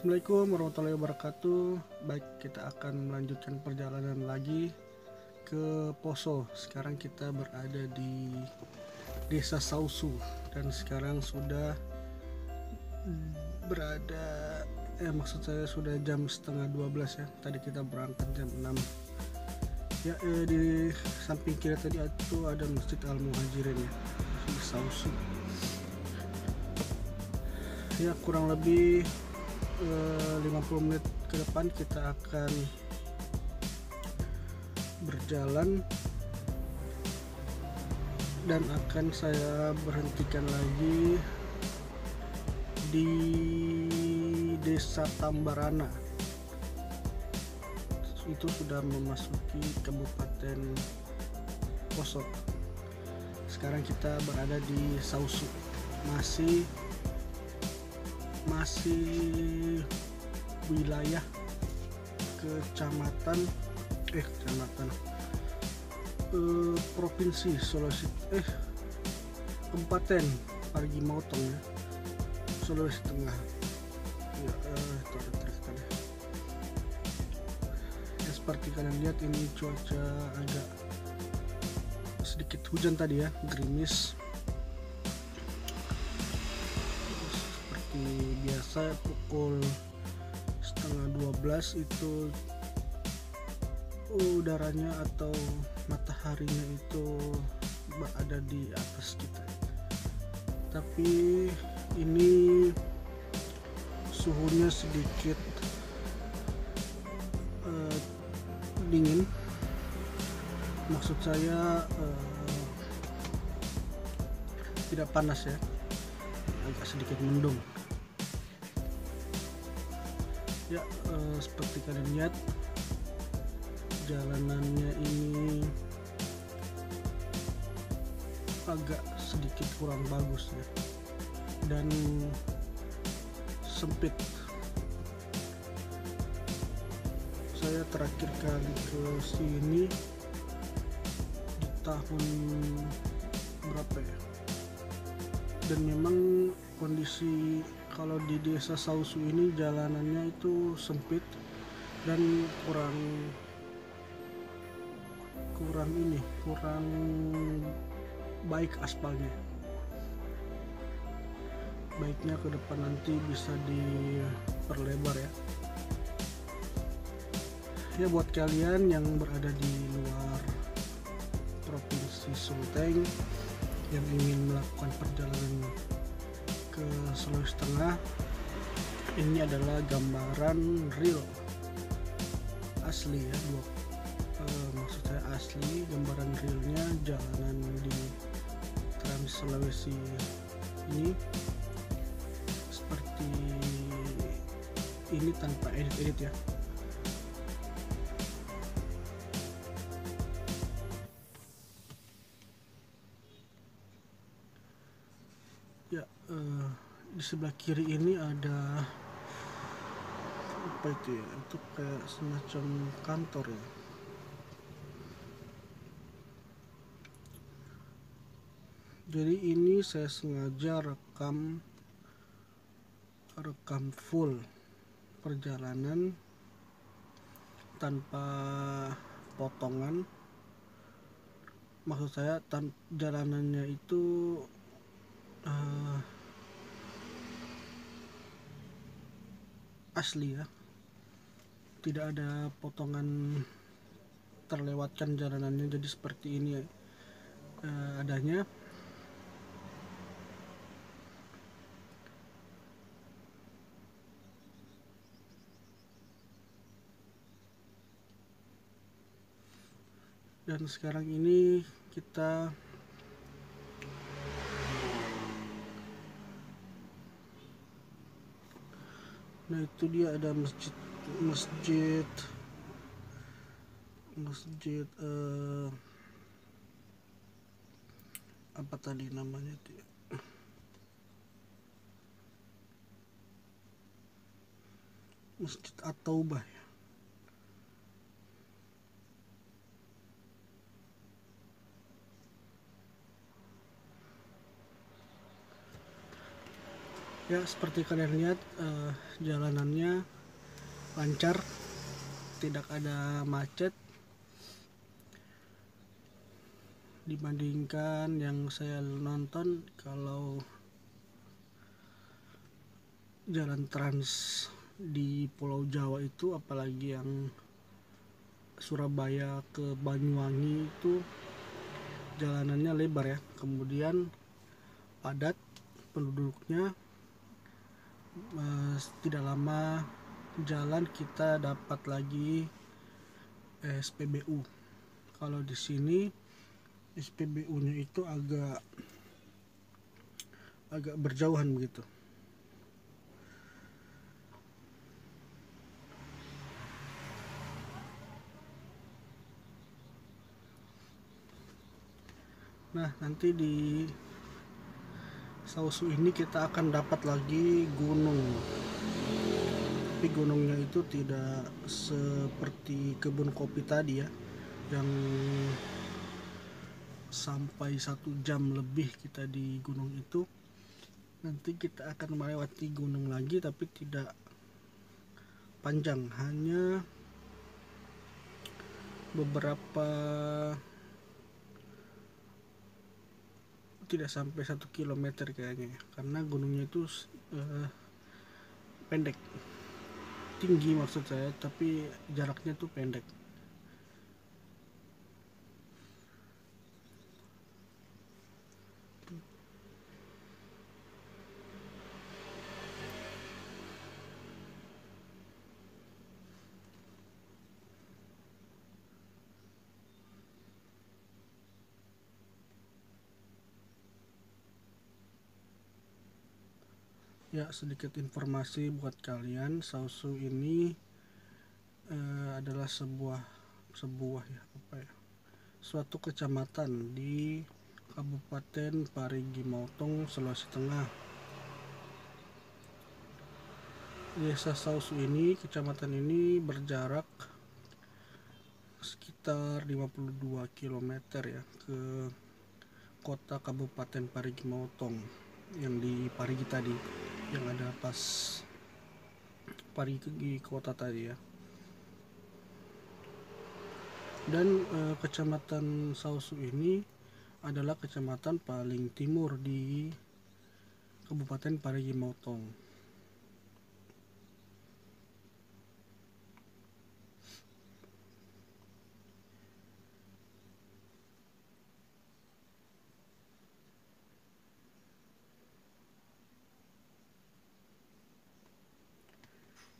Assalamualaikum warahmatullahi wabarakatuh. Baik, kita akan melanjutkan perjalanan lagi ke Poso. Sekarang kita berada di Desa Sausu dan sekarang sudah berada maksud saya sudah jam setengah 12 ya. Tadi kita berangkat jam 6. Ya, di samping kiri tadi itu ada Masjid Al Muhajirin ya, di Sausu. Ya, kurang lebih 50 menit ke depan kita akan berjalan dan akan saya berhentikan lagi di Desa Tambarana. Itu sudah memasuki Kabupaten Poso. Sekarang kita berada di Sausu, masih wilayah provinsi Sulawesi Kabupaten Parigi Motong ya, Sulawesi Tengah ya. Itu ada truk ya. Seperti kalian lihat ini cuaca agak sedikit hujan tadi ya, gerimis. Seperti biasa pukul setengah 12 itu udaranya atau mataharinya itu berada di atas kita, tapi ini suhunya sedikit dingin, maksud saya tidak panas ya, agak sedikit mendung ya. Seperti kalian lihat jalanannya ini agak sedikit kurang bagus ya, dan sempit. Saya terakhir kali ke sini di tahun berapa ya, dan memang kondisi kalau di Desa Sausu ini jalanannya itu sempit dan kurang baik aspalnya. Baiknya ke depan nanti bisa diperlebar ya. Ya, buat kalian yang berada di luar Provinsi Sulteng yang ingin melakukan perjalanan ke Sulawesi Tengah, ini adalah gambaran real asli ya, maksud saya asli, gambaran realnya jalanan di Trans Sulawesi ini seperti ini tanpa edit ya. Ya, di sebelah kiri ini ada apa itu ya, itu kayak semacam kantor ya. Jadi ini saya sengaja rekam full perjalanan tanpa potongan, maksud saya jalanannya itu asli ya, tidak ada potongan terlewatkan jalanannya. Jadi seperti ini adanya. Dan sekarang ini kita itu dia ada masjid apa tadi namanya itu ya? Masjid At-Taubah ya. Ya, seperti kalian lihat, jalanannya lancar, tidak ada macet dibandingkan yang saya nonton. Kalau jalan trans di Pulau Jawa itu, apalagi yang Surabaya ke Banyuwangi, itu jalanannya lebar ya, kemudian padat penduduknya. Tidak lama jalan kita dapat lagi SPBU. Kalau di sini SPBU-nya itu agak berjauhan begitu. Nah, nanti di Sausu ini kita akan dapat lagi gunung. Tapi gunungnya itu tidak seperti kebun kopi tadi ya, yang sampai 1 jam lebih kita di gunung itu. Nanti kita akan melewati gunung lagi, tapi tidak panjang, hanya beberapa, tidak sampai 1 kilometer kayaknya, karena gunungnya itu pendek, tinggi maksud saya, tapi jaraknya tuh pendek. Ya, sedikit informasi buat kalian, Sausu ini adalah sebuah ya, apa ya, suatu kecamatan di Kabupaten Parigi Motong, Sulawesi Tengah. Desa Sausu ini, kecamatan ini berjarak sekitar 52 km ya ke kota Kabupaten Parigi Motong yang di Parigi tadi, yang ada pas Parigi kota tadi ya. Dan kecamatan Sausu ini adalah kecamatan paling timur di Kabupaten Parigi Motong.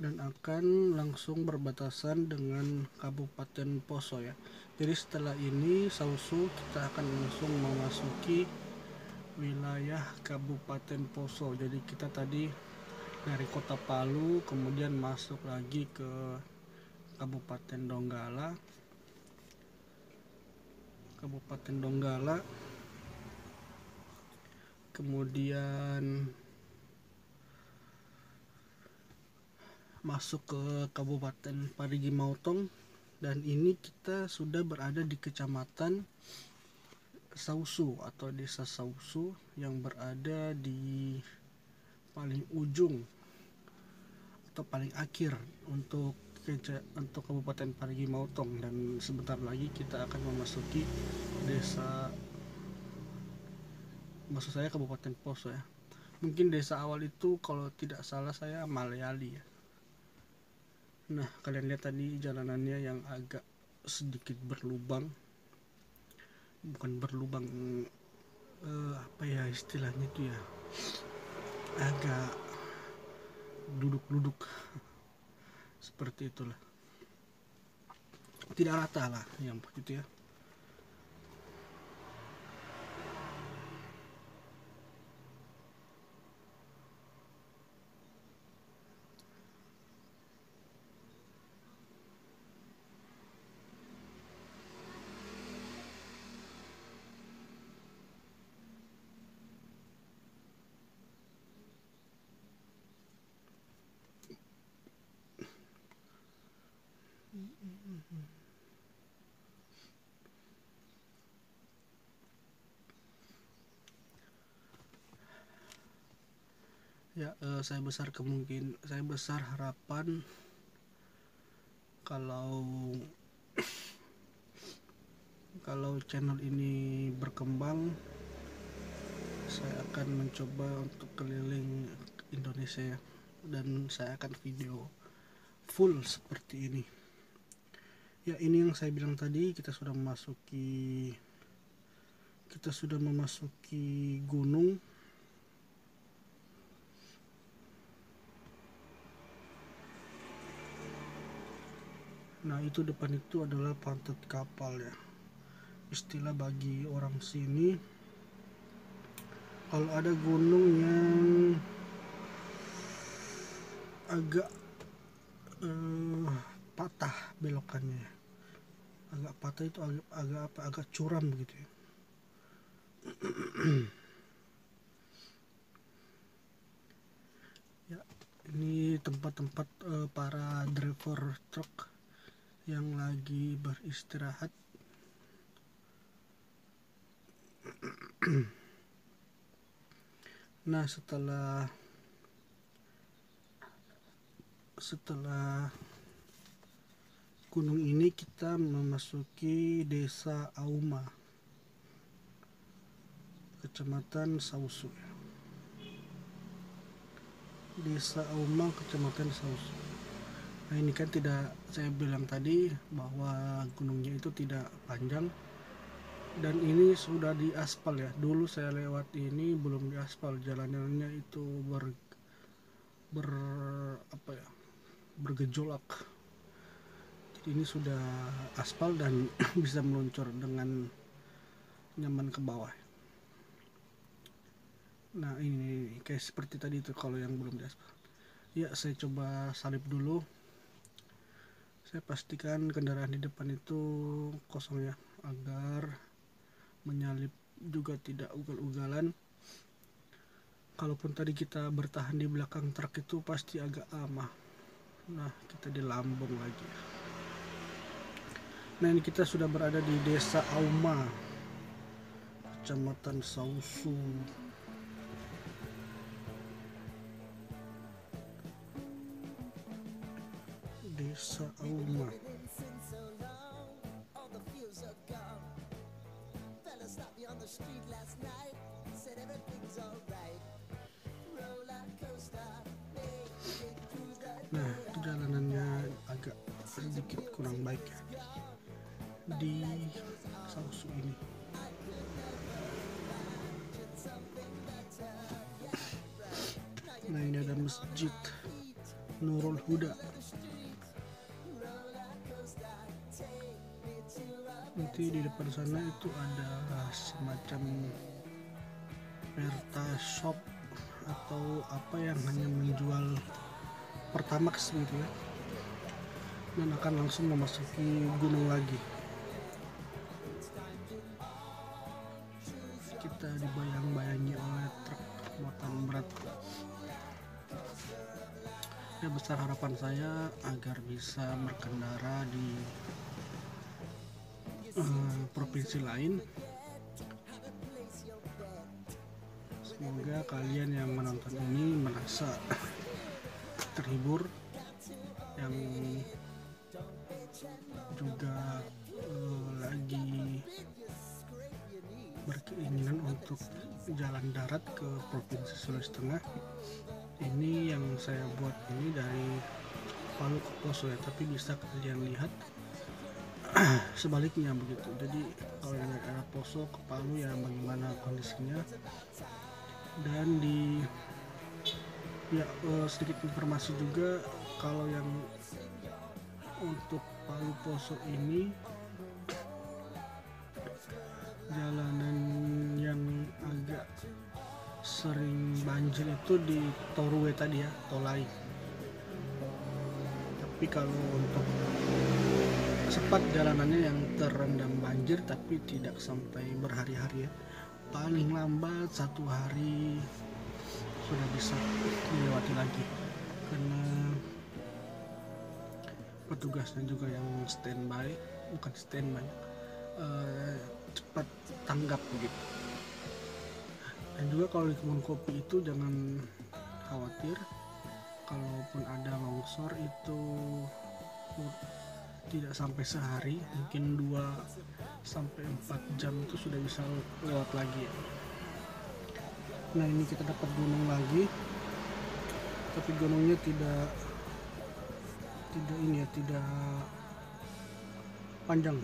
Dan akan langsung berbatasan dengan Kabupaten Poso ya. Jadi setelah ini Sausu kita akan langsung memasuki wilayah Kabupaten Poso. Jadi kita tadi dari kota Palu kemudian masuk lagi ke Kabupaten Donggala, kemudian masuk ke Kabupaten Parigi Motong, dan ini kita sudah berada di Kecamatan Sausu atau Desa Sausu yang berada di paling ujung atau paling akhir untuk Kabupaten Parigi Motong. Dan sebentar lagi kita akan memasuki desa, maksud saya Kabupaten Poso ya. Mungkin desa awal itu kalau tidak salah saya Maleali ya. Nah, kalian lihat tadi jalanannya yang agak sedikit berlubang, bukan berlubang, apa ya istilahnya itu ya, agak duduk-duduk seperti itulah, tidak rata lah yang begitu ya. Ya, saya besar harapan kalau channel ini berkembang, saya akan mencoba untuk keliling Indonesia dan saya akan video full seperti ini. Ya, ini yang saya bilang tadi, kita sudah memasuki gunung. Nah, itu depan itu adalah pantat kapal ya. Istilah bagi orang sini, kalau ada gunung yang agak patah belokannya, agak patah itu agak curam begitu ya. Ya, ini tempat-tempat para driver truk yang lagi beristirahat. Nah, setelah gunung ini kita memasuki Desa Auma, Kecamatan Sausu. Desa Auma, Kecamatan Sausu. Nah, ini kan saya bilang tadi bahwa gunungnya itu tidak panjang dan ini sudah diaspal ya. Dulu saya lewat ini belum diaspal, jalanannya itu bergejolak. Jadi ini sudah aspal dan bisa meluncur dengan nyaman ke bawah. Nah, ini kayak seperti tadi itu kalau yang belum diaspal. Ya, saya coba salip dulu. Saya pastikan kendaraan di depan itu kosong ya, agar menyalip juga tidak ugal-ugalan. Kalaupun tadi kita bertahan di belakang truk itu pasti agak lama. Nah, kita di lambung lagi. Nah, ini kita sudah berada di Desa Auma, Kecamatan Sausu. Desa Auma. Nah, perjalanannya agak sedikit kurang baik ya di Sausu ini. Nah, ini ada Masjid Nurul Huda. Nanti di depan sana itu ada semacam Perta Shop atau apa yang hanya menjual Pertamax gitu ya, dan akan langsung memasuki gunung lagi. Kita dibayang-bayangi oleh truk muatan berat. Ya, besar harapan saya agar bisa berkendara di provinsi lain. Semoga kalian yang menonton ini merasa terhibur, yang juga lagi berkeinginan untuk jalan darat ke Provinsi Sulawesi Tengah. Ini yang saya buat ini dari Palu ke Poso ya, tapi bisa kalian lihat sebaliknya begitu. Jadi kalau dari arah Poso ke Palu ya bagaimana kondisinya. Dan sedikit informasi juga, kalau yang untuk Palu Poso ini jalanan yang agak sering banjir itu di Torue tadi ya, Tolai. Tapi kalau untuk sempat jalanannya yang terendam banjir tapi tidak sampai berhari-hari ya, paling lambat 1 hari sudah bisa dilewati lagi, karena petugasnya juga yang cepat tanggap begitu. Dan juga kalau di kebun kopi itu jangan khawatir. Kalaupun ada longsor itu tidak sampai sehari, mungkin 2 sampai 4 jam itu sudah bisa lewat lagi ya. Nah, ini kita dapat gunung lagi, tapi gunungnya tidak ini ya, tidak panjang.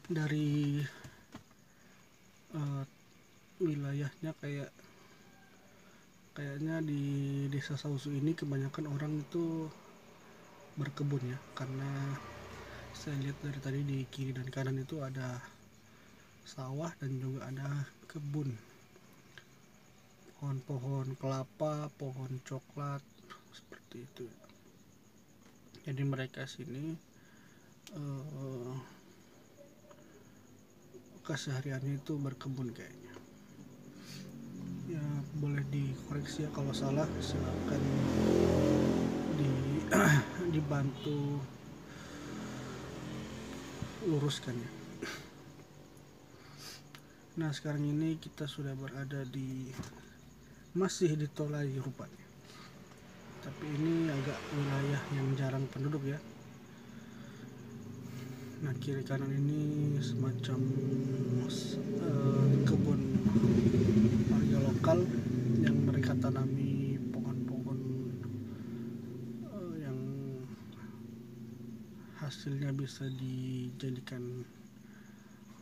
Dari wilayahnya kayaknya di Desa Sausu ini kebanyakan orang itu berkebun ya, karena saya lihat dari tadi di kiri dan kanan itu ada sawah dan juga ada kebun, pohon-pohon kelapa, pohon coklat, seperti itu. Jadi mereka sini kesehariannya itu berkebun kayaknya ya. Boleh dikoreksi ya kalau salah, silakan dibantu luruskan ya. Nah, sekarang ini kita sudah berada masih di Tolai rupanya, tapi ini agak wilayah yang jarang penduduk ya. Nah, kiri kanan ini semacam kebun warga lokal yang mereka tanami pohon-pohon yang hasilnya bisa dijadikan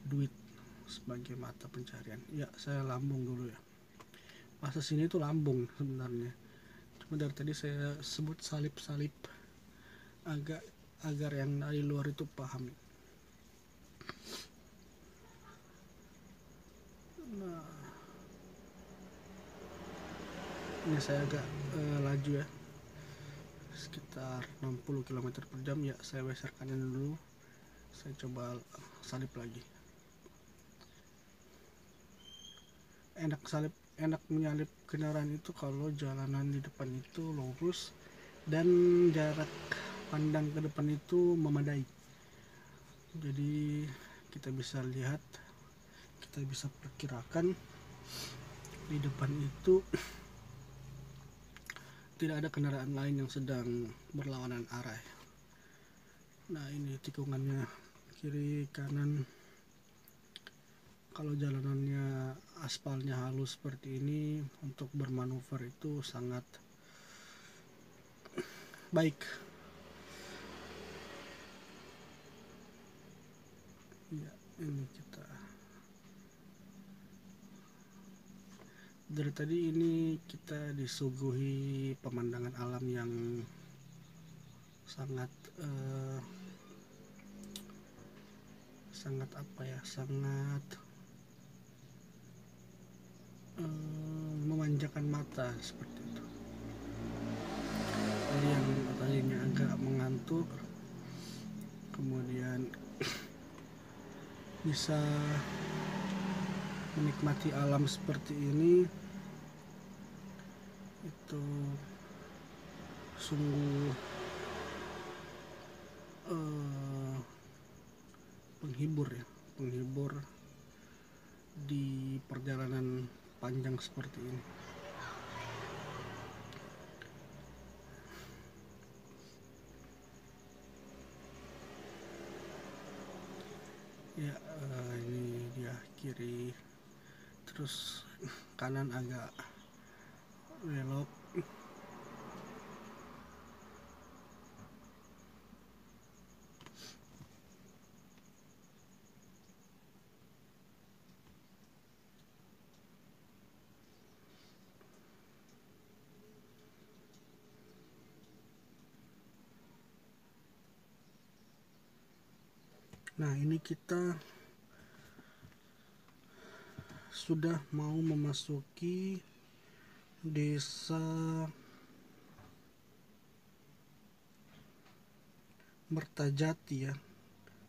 duit sebagai mata pencarian. Ya, saya lambung dulu ya. Masa sini itu lambung sebenarnya. Cuma dari tadi saya sebut salip-salip agar yang dari luar itu paham. Nah, ini saya agak laju ya, sekitar 60 km per jam ya. Saya geser kanan dulu, saya coba salip lagi. Enak menyalip kendaraan itu kalau jalanan di depan itu lurus dan jarak pandang ke depan itu memadai. Jadi kita bisa lihat, kita bisa perkirakan di depan itu tidak ada kendaraan lain yang sedang berlawanan arah. Nah, ini tikungannya kiri kanan. Kalau jalanannya aspalnya halus seperti ini, untuk bermanuver itu sangat baik. Ya, ini kita dari tadi ini kita disuguhi pemandangan alam yang sangat memanjakan mata seperti itu. Jadi yang tadinya agak mengantuk kemudian bisa menikmati alam seperti ini, itu sungguh penghibur di perjalanan panjang seperti ini. Ya, ini dia kiri, terus kanan agak belok. Nah, ini kita sudah mau memasuki desa Mertajati ya.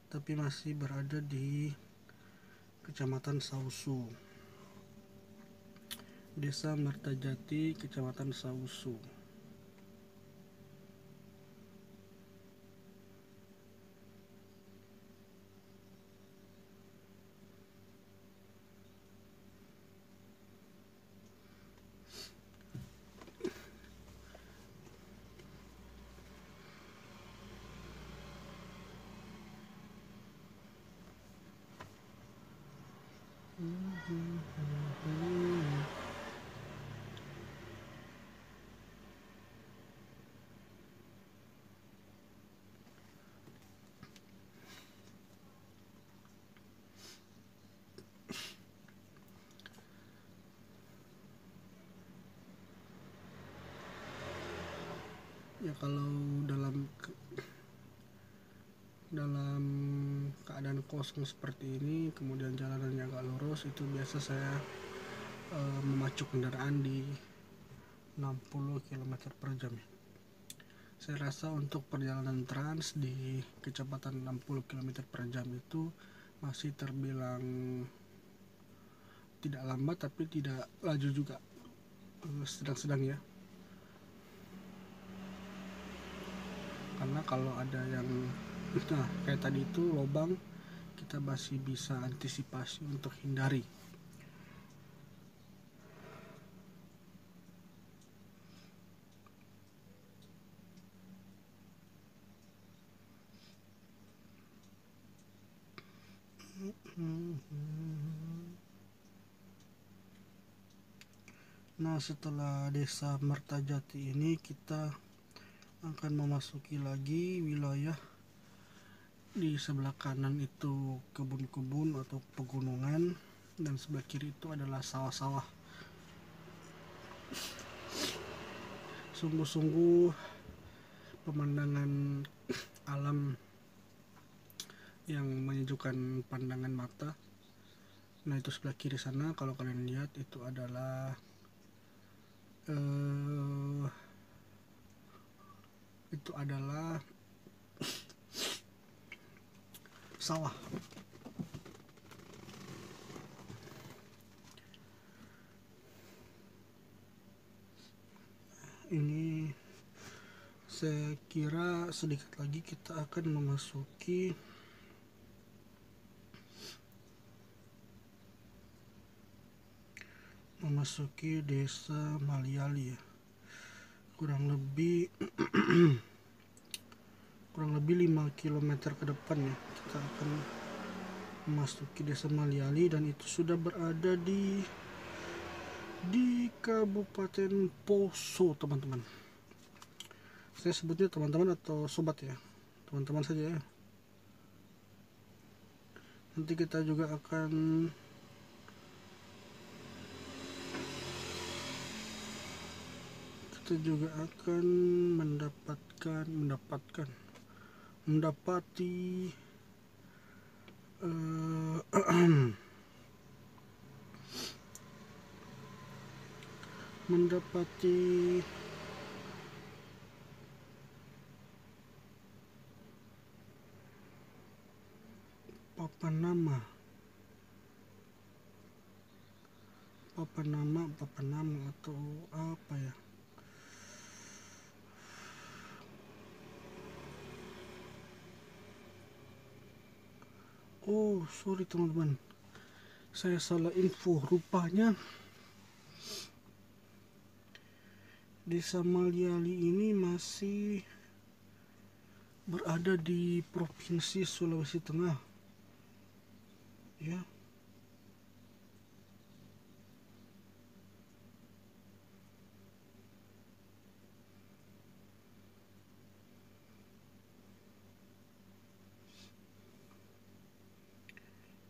tapi masih berada di Kecamatan Sausu. Desa Mertajati, Kecamatan Sausu. Ya kalau dalam keadaan kosong seperti ini, kemudian jalanannya agak lurus, itu biasa saya memacu kendaraan di 60 km per jam. Saya rasa untuk perjalanan trans di kecepatan 60 km per jam itu masih terbilang tidak lambat, tapi tidak laju juga, sedang-sedang ya. Karena kalau ada yang kayak tadi itu lubang, kita masih bisa antisipasi untuk hindari. Nah, setelah Desa Mertajati ini kita akan memasuki lagi wilayah di sebelah kanan itu kebun-kebun atau pegunungan, dan sebelah kiri itu adalah sawah-sawah. Sungguh-sungguh pemandangan alam yang menyejukkan pandangan mata. Nah, itu sebelah kiri sana, kalau kalian lihat itu adalah sawah. Ini saya kira sedikit lagi kita akan memasuki Desa Maliali ya. Kurang lebih 5 km ke depan ya, kita akan memasuki Desa Maliali, dan itu sudah berada di Kabupaten Poso, teman-teman. Saya sebutnya teman-teman atau sobat ya, teman-teman saja ya. Nanti kita juga akan mendapati papan nama atau apa ya. Oh, sorry teman-teman, saya salah info. Rupanya Desa Maliali ini masih berada di Provinsi Sulawesi Tengah ya.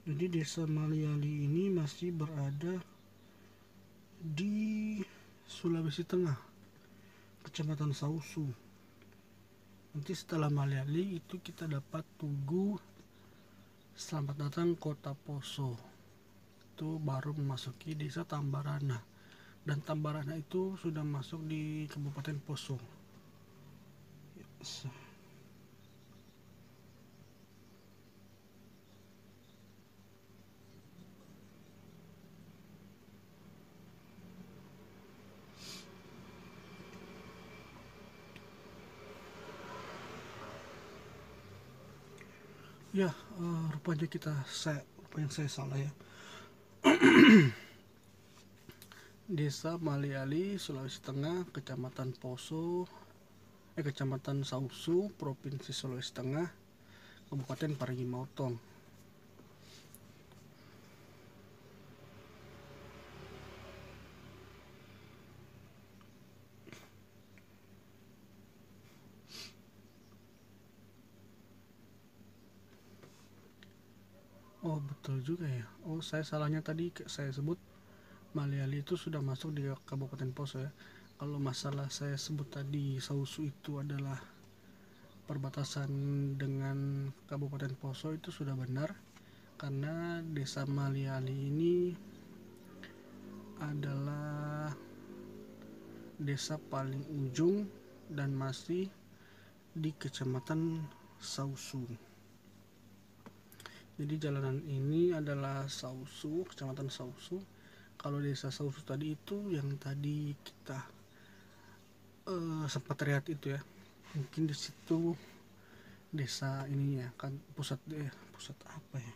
Jadi Desa Maliali ini masih berada di Sulawesi Tengah, Kecamatan Sausu. Nanti setelah Maliali itu kita dapat Tugu Selamat Datang Kota Poso. Itu baru memasuki Desa Tambarana, dan Tambarana itu sudah masuk di Kabupaten Poso. Ya, rupanya saya salah ya. Desa Maliali, Sulawesi Tengah, Kecamatan Sausu, Provinsi Sulawesi Tengah, Kabupaten Parigi Motong. Oh, betul juga ya. Oh, saya salahnya tadi saya sebut Maliali itu sudah masuk di Kabupaten Poso ya. Kalau masalah saya sebut tadi Sausu itu adalah perbatasan dengan Kabupaten Poso, itu sudah benar, karena Desa Maliali ini adalah desa paling ujung dan masih di Kecamatan Sausu. Jadi jalanan ini adalah Sausu, Kecamatan Sausu. Kalau desa Sausu tadi itu yang tadi kita sempat lihat itu ya, mungkin di situ desa ininya kan pusat apa ya,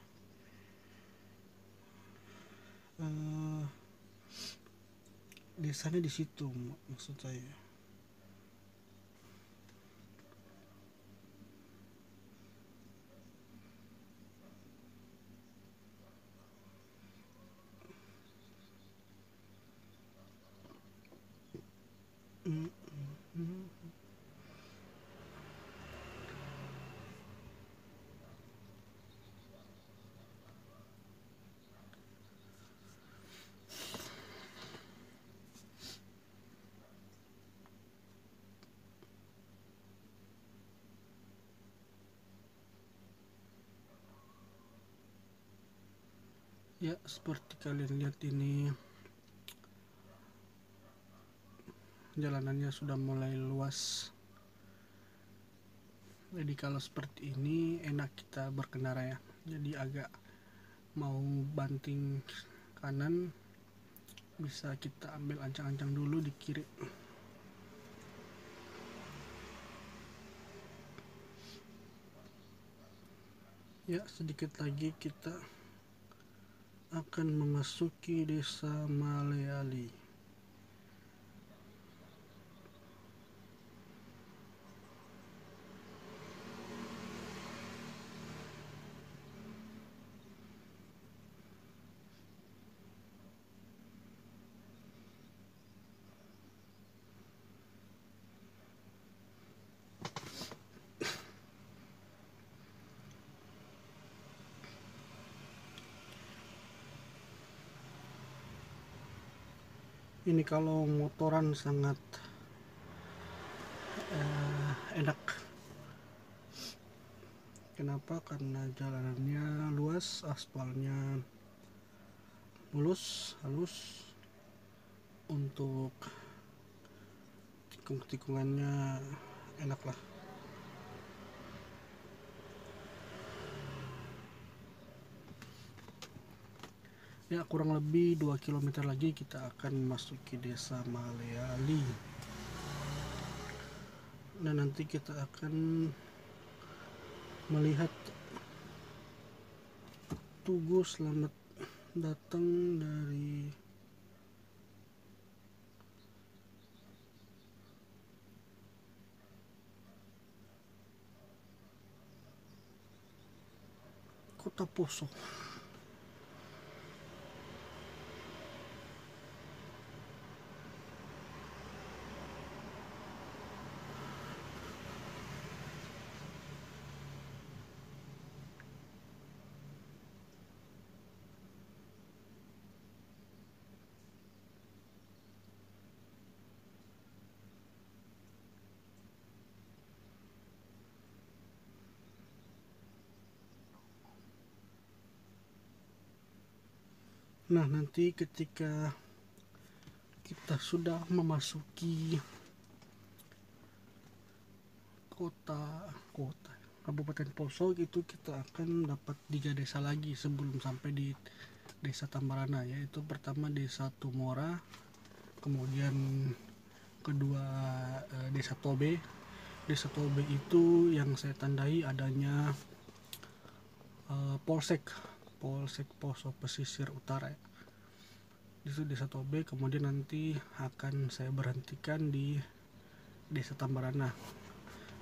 desanya di situ maksud saya. Ya, seperti kalian lihat ini jalanannya sudah mulai luas. Jadi kalau seperti ini enak kita berkendara ya. Jadi agak mau banting kanan bisa kita ambil ancang-ancang dulu di kiri. Ya, sedikit lagi kita akan memasuki Desa Maliali. Ini kalau motoran sangat enak. Kenapa? Karena jalanannya luas, aspalnya mulus, halus. Untuk tikung-tikungannya enak lah. Ya, kurang lebih 2 km lagi kita akan memasuki Desa Maliali. Dan nanti kita akan melihat Tugu Selamat Datang dari Kota Poso. Nah, nanti ketika kita sudah memasuki kota Kabupaten Poso, itu kita akan dapat 3 desa lagi sebelum sampai di Desa Tambarana, yaitu pertama Desa Tumora, kemudian kedua Desa Tobe. Desa Tobe itu yang saya tandai adanya Polsek Poso Pesisir Utara ya. Itu Desa Tobe, kemudian nanti akan saya berhentikan di Desa Tambarana.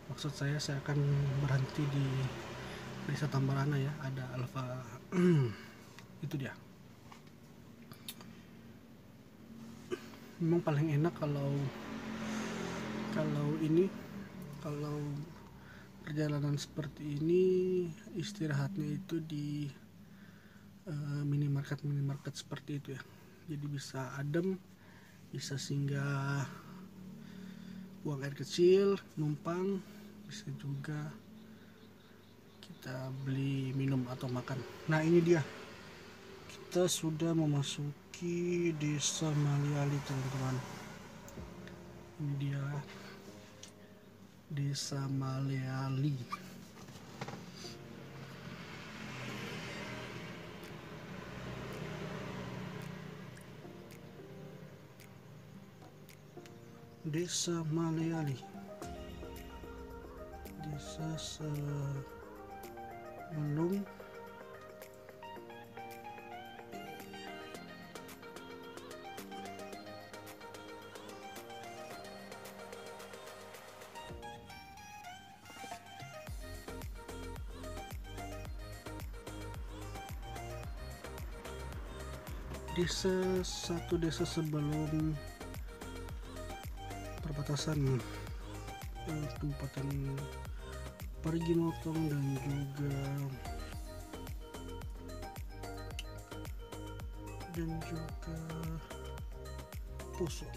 Maksud saya akan berhenti di Desa Tambarana ya, ada Alfa itu dia. Memang paling enak kalau perjalanan seperti ini istirahatnya itu di minimarket seperti itu ya. Jadi bisa adem, bisa singgah buang air kecil, numpang, bisa juga kita beli minum atau makan. Nah ini dia, kita sudah memasuki Desa Maliali teman-teman. Ini dia Desa Maliali. Desa Maliali, desa sebelum desa sebelum perbatasan Kabupaten Parigi Motong dan juga Poso.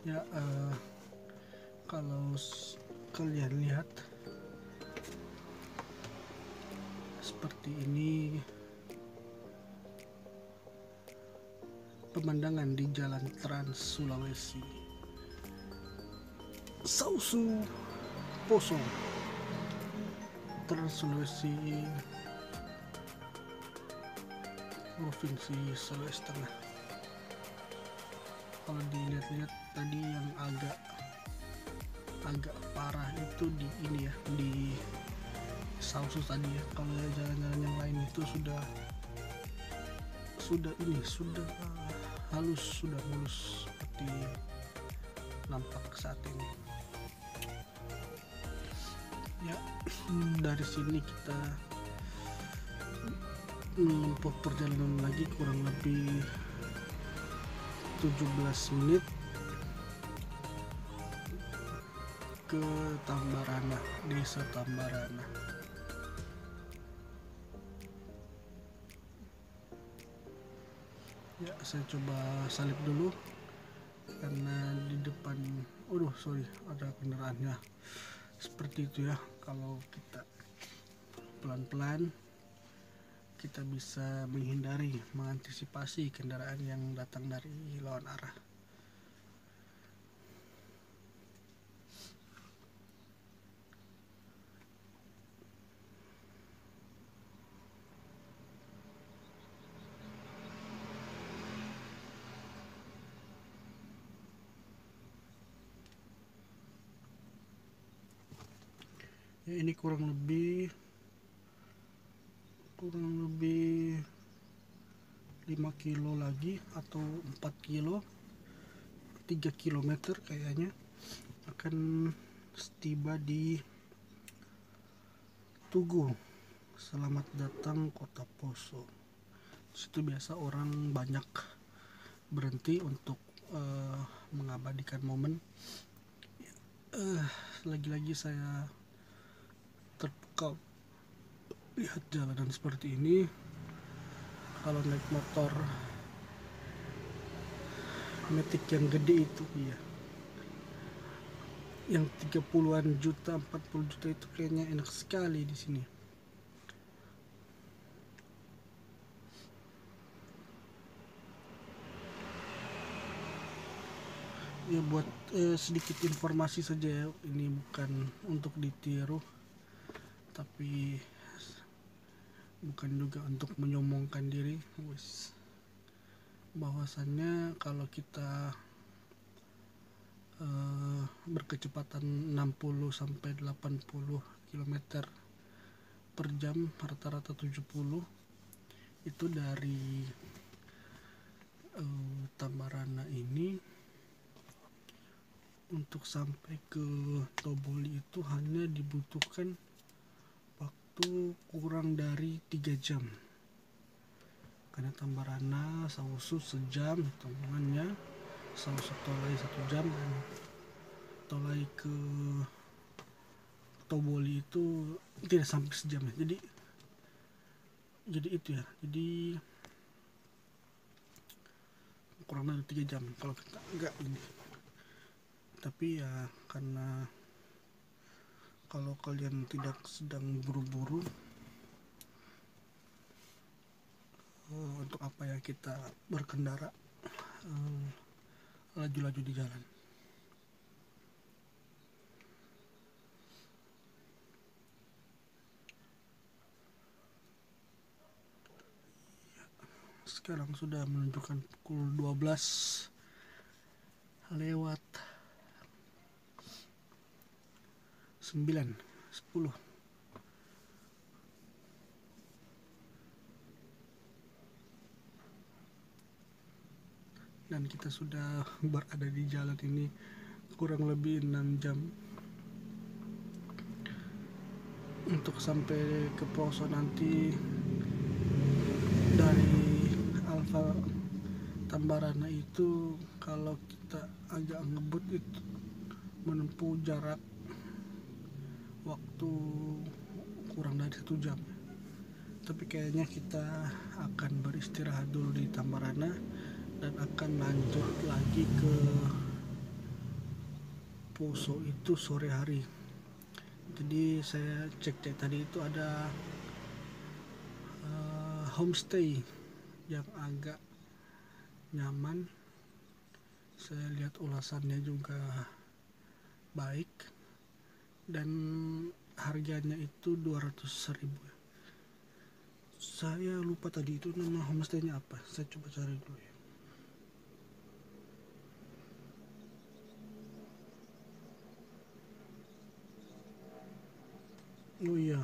Ya, kalau kalian lihat seperti ini pemandangan di Jalan Trans Sulawesi Sausu Poso, Trans Sulawesi, Provinsi Sulawesi Tengah. Kalau dilihat-lihat tadi yang agak parah itu di ini ya, di Sausu tadi ya. Kalau jalan-jalan yang lain itu sudah halus, sudah mulus seperti nampak saat ini ya. Dari sini kita menempuh perjalanan lagi kurang lebih 17 menit ke Tambarana, Desa Tambarana. Ya, saya coba salip dulu karena di depan, ada kendaraannya. Seperti itu ya, kalau kita pelan-pelan kita bisa mengantisipasi kendaraan yang datang dari lawan arah. Ya, ini kurang lebih 5 kilo lagi atau 4 kilo, 3 kilometer kayaknya akan tiba di Tugu. Selamat datang Kota Poso. Situ biasa orang banyak berhenti untuk mengabadikan momen. Lagi-lagi saya terpukau lihat jalanan seperti ini. Kalau naik motor Matic yang gede itu ya, yang 30-an juta, 40 juta itu kayaknya enak sekali di sini. Ya, buat sedikit informasi saja ya, ini bukan untuk ditiru, tapi bukan juga untuk menyombongkan diri, bahwasannya kalau kita berkecepatan 60 sampai 80 km per jam, rata-rata 70, itu dari Tambarana ini untuk sampai ke Toboli itu hanya dibutuhkan waktu kurang dari 3 jam, karena Tambarana Sausu sejam hitungannya, Sausu Tolai 1 jam, dan Tolai ke Toboli itu tidak sampai sejam ya. Jadi itu ya, jadi kurang dari 3 jam kalau kita enggak ini. Tapi ya karena kalau kalian tidak sedang buru-buru, untuk apa ya kita berkendara laju-laju di jalan. Sekarang sudah menunjukkan pukul 12 lewat 9:10. Dan kita sudah berada di jalan ini kurang lebih 6 jam untuk sampai ke Poso nanti. Dari Alfa Tambarana itu kalau kita agak ngebut itu menempuh jarak waktu kurang dari 1 jam. Tapi kayaknya kita akan beristirahat dulu di Tambarana dan akan lanjut lagi ke Poso itu sore hari. Jadi saya cek tadi itu ada homestay yang agak nyaman. Saya lihat ulasannya juga baik dan harganya itu 200.000. Saya lupa tadi itu nama homestaynya apa, saya coba cari dulu ya. Oh iya,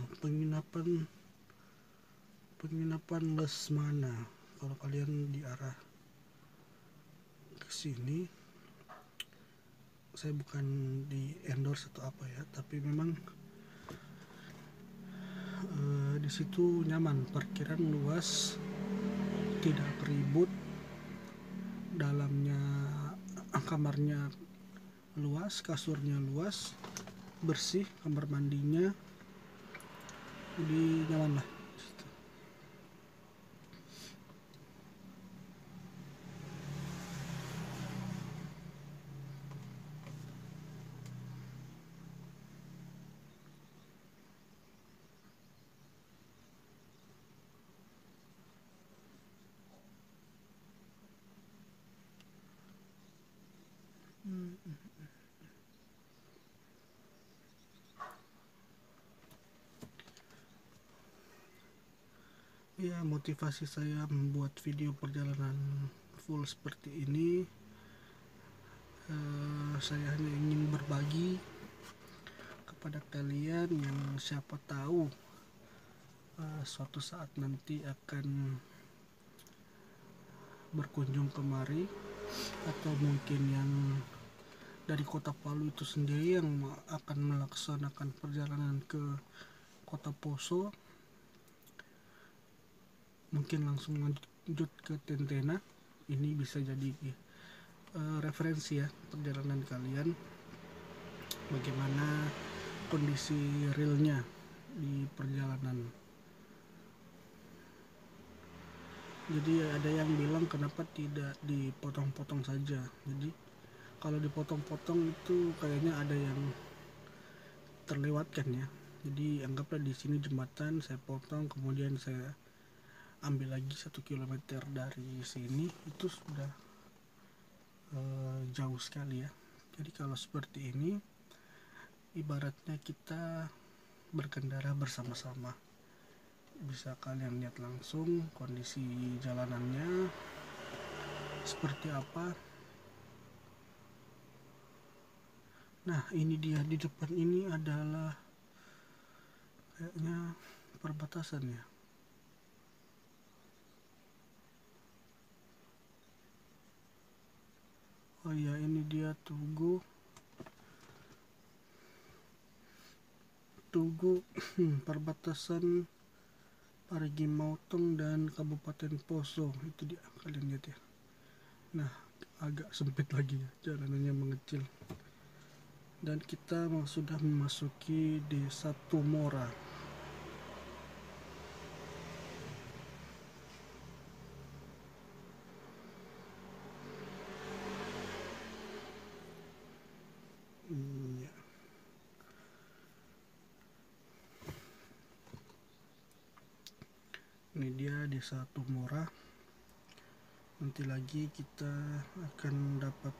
penginapan Lesmana. Kalau kalian di arah ke sini, saya bukan di endorse atau apa ya, tapi memang di situ nyaman, parkiran luas, tidak ribut, dalamnya kamarnya luas, kasurnya luas, bersih, kamar mandinya, jadi nyaman lah. Ya, motivasi saya membuat video perjalanan full seperti ini, saya hanya ingin berbagi kepada kalian yang siapa tahu suatu saat nanti akan berkunjung kemari, atau mungkin yang dari kota Palu itu sendiri yang akan melaksanakan perjalanan ke kota Poso, mungkin langsung lanjut ke Tentena. Ini bisa jadi referensi ya perjalanan kalian, bagaimana kondisi realnya di perjalanan. Jadi ada yang bilang kenapa tidak dipotong-potong saja. Jadi kalau dipotong-potong itu kayaknya ada yang terlewatkan ya. Jadi anggaplah di sini jembatan, saya potong, kemudian saya ambil lagi 1 kilometer dari sini, itu sudah jauh sekali ya. Jadi kalau seperti ini ibaratnya kita berkendara bersama-sama. bisa kalian lihat langsung kondisi jalanannya seperti apa. Nah, ini dia, di depan ini adalah kayaknya perbatasan ya. Oh iya, ini dia Tugu perbatasan Parigi Motong dan Kabupaten Poso. Itu dia, kalian lihat ya. Nah, agak sempit lagi ya, jalanannya mengecil. Dan kita sudah memasuki Desa Tumora. Ya. Ini dia Desa Tumora. Nanti lagi kita akan dapat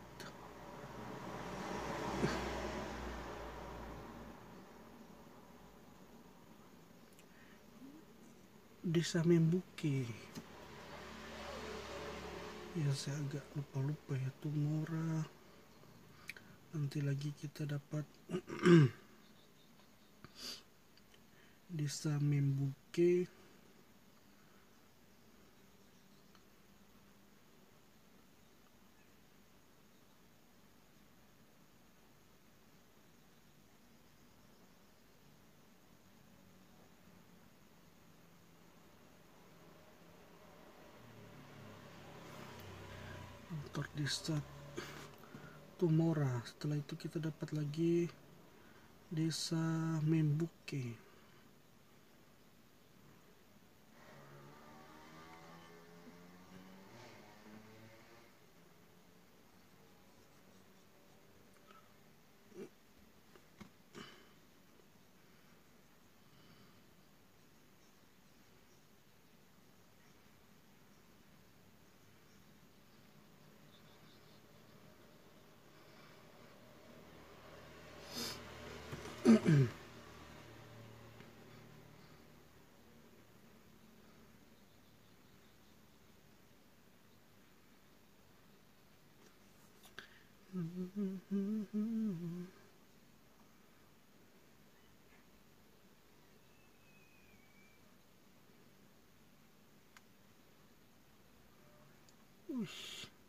Desa Membuke. Ya, saya agak lupa ya, Tumora. Nanti lagi kita dapat Desa Membuke. Kantor Desa Tumora. Setelah itu kita dapat lagi Desa Membuke.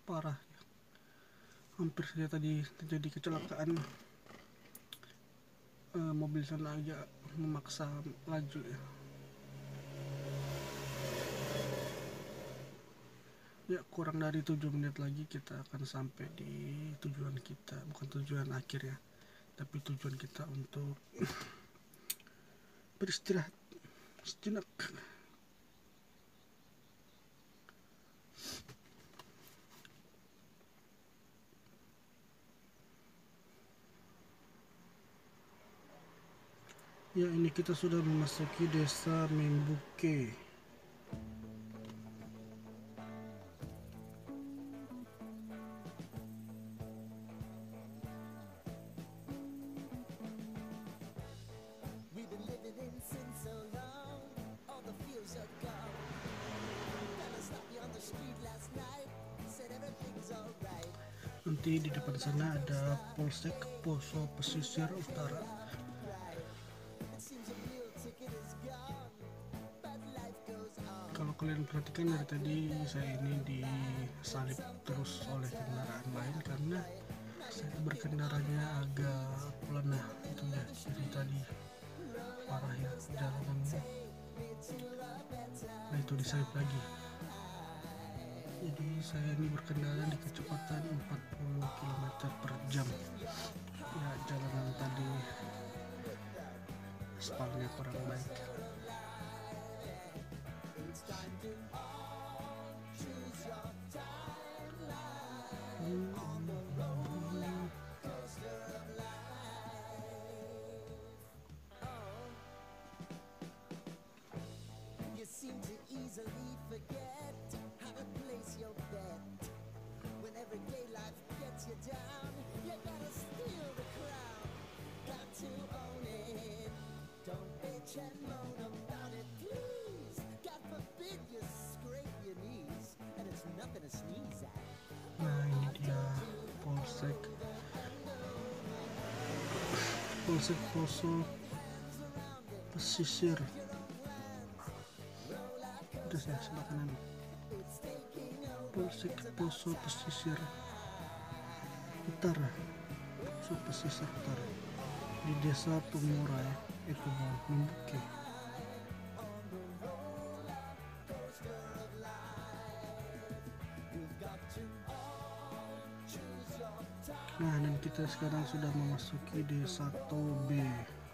Parah ya. Hampir saja tadi terjadi kecelakaan. Mobil sana agak memaksa laju ya. Ya, kurang dari 7 menit lagi kita akan sampai di tujuan kita. Bukan tujuan akhir ya, tapi tujuan kita untuk beristirahat sejenak. Ya, ini kita sudah memasuki Desa Membuke. Nanti di depan sana ada Polsek Poso Pesisir Utara. Kalau kalian perhatikan dari tadi saya ini disalip terus oleh kendaraan lain karena saya berkendaranya agak lemah. Itu ya, jadi tadi parah ya jalanannya. Nah, itu disalip lagi. Jadi saya ini berkendara di kecepatan 40 km per jam. Ya, jalanan tadi aspalnya kurang baik. Polsek Poso Pesisir. Udah saya sebelah kanan. Polsek Poso Pesisir Utara. Poso Pesisir Utara di Desa Tumurai, Ekobau, Mimbuke. Nah, dan kita sekarang sudah memasuki Desa Tobe,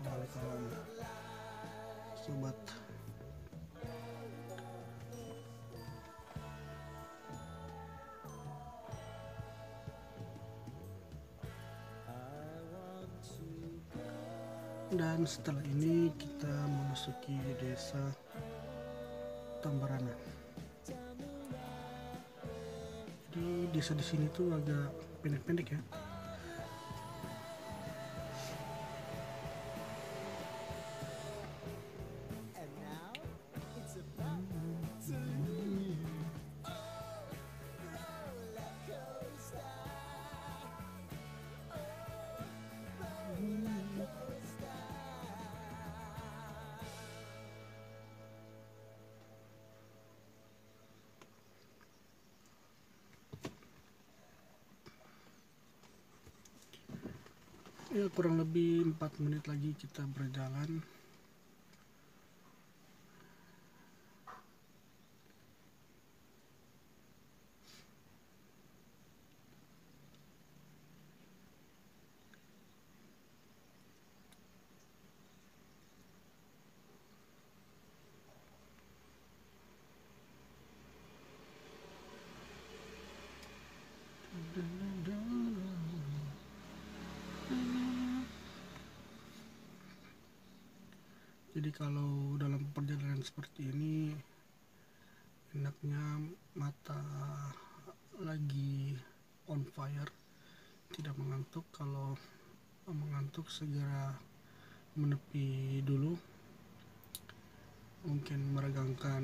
kawan-kawan, sobat. Dan setelah ini kita memasuki Desa Tambarana. Jadi desa di sini tuh agak pendek-pendek ya. Ya, kurang lebih 4 menit lagi kita berjalan. Jadi kalau dalam perjalanan seperti ini, enaknya mata lagi on fire, tidak mengantuk. Kalau mengantuk segera menepi dulu, mungkin meregangkan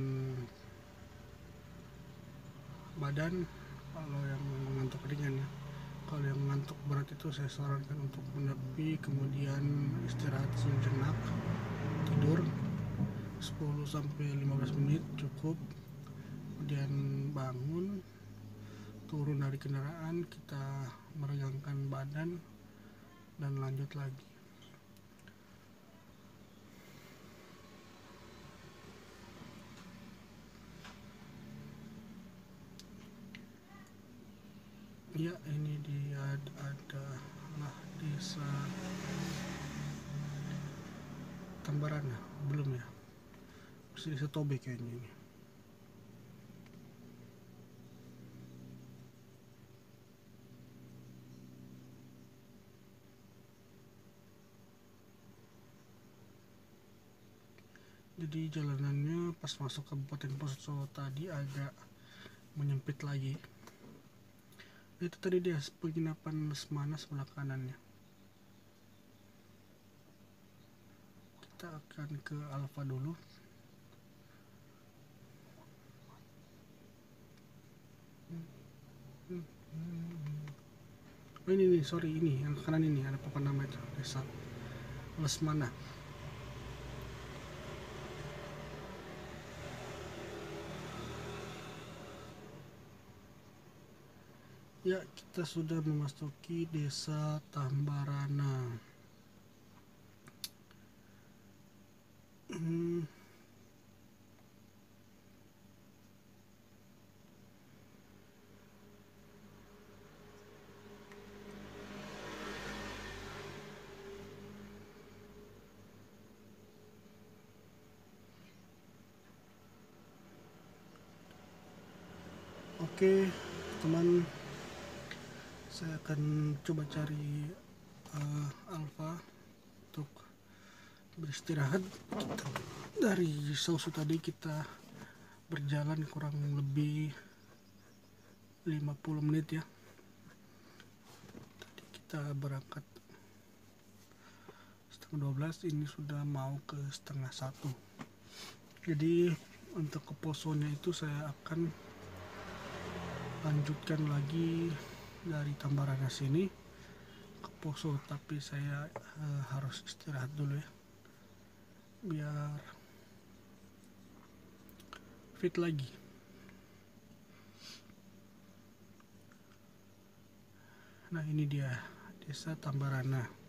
badan kalau yang mengantuk ringan ya. Kalau yang mengantuk berat itu saya sarankan untuk menepi, kemudian istirahat sejenak, tidur 10-15 menit cukup, kemudian bangun, turun dari kendaraan, kita meregangkan badan dan lanjut lagi. Ya, ini dia adalah Desa Tambarana, belum ya? Masih Desa Tobe kayaknya ini. Jadi jalanannya pas masuk Kabupaten Poso tadi agak menyempit lagi. Itu tadi dia penginapan Lesmana sebelah kanannya. Kita akan ke Alfa dulu. Oh ini nih, sorry, ini yang kanan ini ada papan nama itu, Desa Lesmana. Ya, kita sudah memasuki Desa Tambarana. Oke, teman, saya akan coba cari Alfa untuk beristirahat. Dari Sausu tadi kita berjalan kurang lebih 50 menit ya. Tadi kita berangkat setengah 12, ini sudah mau ke setengah 1. Jadi untuk ke Posonya itu saya akan lanjutkan lagi dari Tambarana sini ke Poso, tapi saya harus istirahat dulu ya biar fit lagi. Nah, ini dia Desa Tambarana.